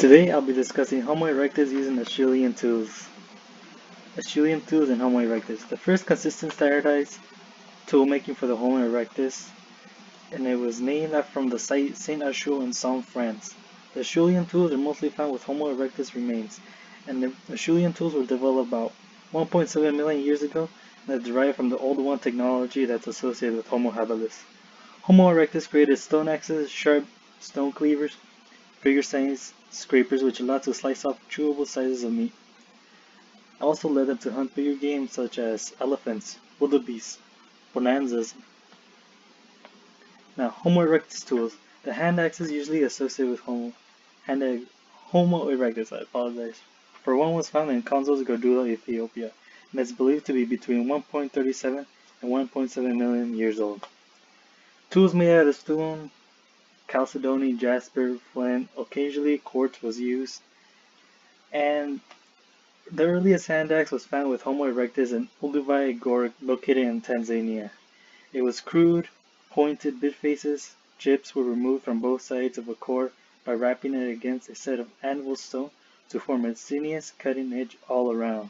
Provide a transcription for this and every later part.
Today I'll be discussing Homo erectus using Acheulean tools. Acheulean tools and Homo erectus. The first consistent standardized tool making for the Homo erectus, and it was named from the site Saint Achille in Somme, France. The Acheulean tools are mostly found with Homo erectus remains, and the Acheulean tools were developed about 1.7 million years ago and are derived from the old one technology that's associated with Homo habilis. Homo erectus created stone axes, sharp stone cleavers, bigger size scrapers which allowed to slice off chewable sizes of meat. Also led them to hunt bigger game such as elephants, wildebeest, bonanzas. Now, Homo erectus tools. The hand axe is usually associated with Homo erectus, for one was found in Konzo's Gardula, Ethiopia, and is believed to be between 1.37 and 1.7 million years old. Tools made out of stone, chalcedony, jasper, flint, occasionally quartz was used, and the earliest hand axe was found with Homo erectus in Olduvai Gorge located in Tanzania. It was crude, pointed bit faces. Chips were removed from both sides of a core by wrapping it against a set of anvil stone to form a sinuous cutting edge all around.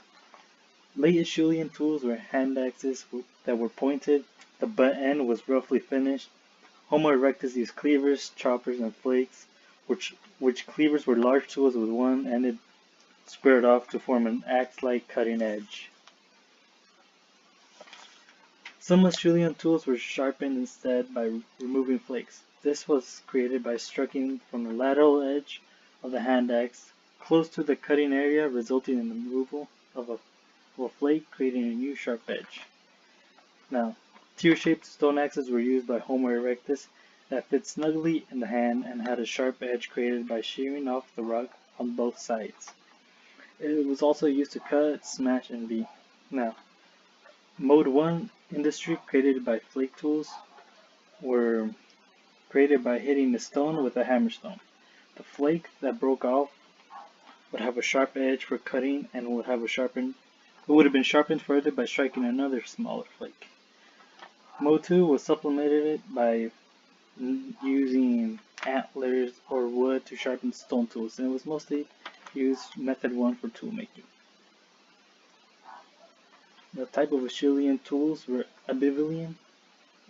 Late Acheulean tools were hand axes that were pointed. The butt end was roughly finished. Homo erectus used cleavers, choppers, and flakes, which cleavers were large tools with one ended squared off to form an axe-like cutting edge. Some Acheulean tools were sharpened instead by removing flakes. This was created by striking from the lateral edge of the hand axe close to the cutting area, resulting in the removal of a flake, creating a new sharp edge. Now, tear-shaped stone axes were used by Homo erectus that fit snugly in the hand and had a sharp edge created by shearing off the rock on both sides. It was also used to cut, smash, and beat. Now, Mode 1 industry created by flake tools were created by hitting the stone with a hammerstone. The flake that broke off would have a sharp edge for cutting and would have been sharpened further by striking another smaller flake. Mode 2 was supplemented by using antlers or wood to sharpen stone tools, and it was mostly used method 1 for tool making. The type of Acheulean tools were Abivillian,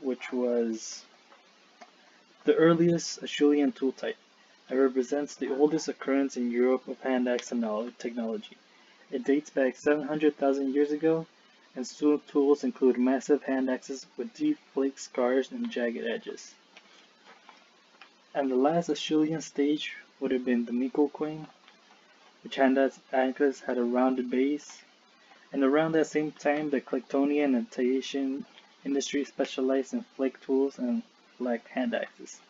which was the earliest Acheulean tool type. It represents the oldest occurrence in Europe of hand axe technology. It dates back 700,000 years ago, and stone tools include massive hand axes with deep flake scars and jagged edges. And the last Acheulean stage would have been the Micoquain, which hand axes had a rounded base. And around that same time, the Clactonian and Tahitian industry specialized in flake tools and black hand axes.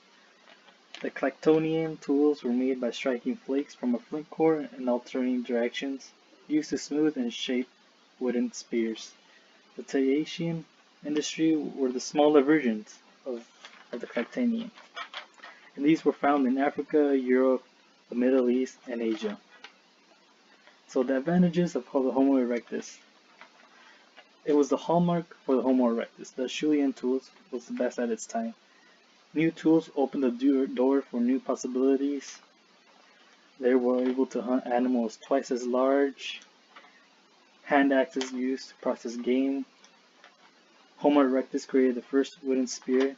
The Clactonian tools were made by striking flakes from a flint core in altering directions, used to smooth and shape wooden spears. The Tahitian industry were the smaller versions of the Clactonian, and these were found in Africa, Europe, the Middle East, and Asia. So the advantages of the Homo erectus. It was the hallmark for the Homo erectus. The Acheulean tools was the best at its time. New tools opened the door for new possibilities. They were able to hunt animals twice as large. Hand axes used to process game. Homo erectus created the first wooden spear,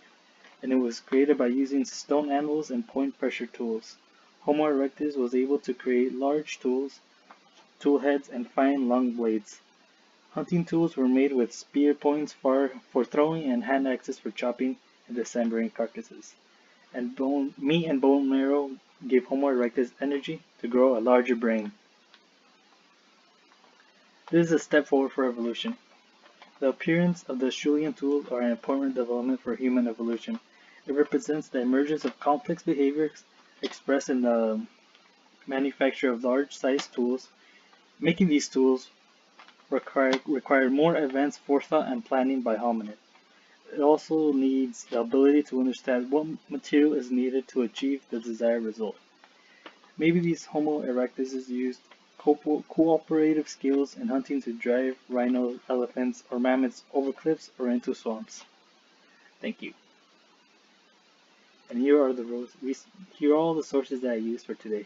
and it was created by using stone anvils and point pressure tools. Homo erectus was able to create large tools, tool heads, and fine long blades. Hunting tools were made with spear points for throwing and hand axes for chopping and dismembering carcasses. And meat and bone marrow gave Homo erectus energy to grow a larger brain. This is a step forward for evolution. The appearance of the Acheulean tools are an important development for human evolution. It represents the emergence of complex behaviors expressed in the manufacture of large-sized tools. Making these tools required more advanced forethought and planning by hominids. It also needs the ability to understand what material is needed to achieve the desired result. Maybe these Homo erectus used cooperative skills in hunting to drive rhinos, elephants, or mammoths over cliffs or into swamps. Thank you. And here are all the sources that I used for today.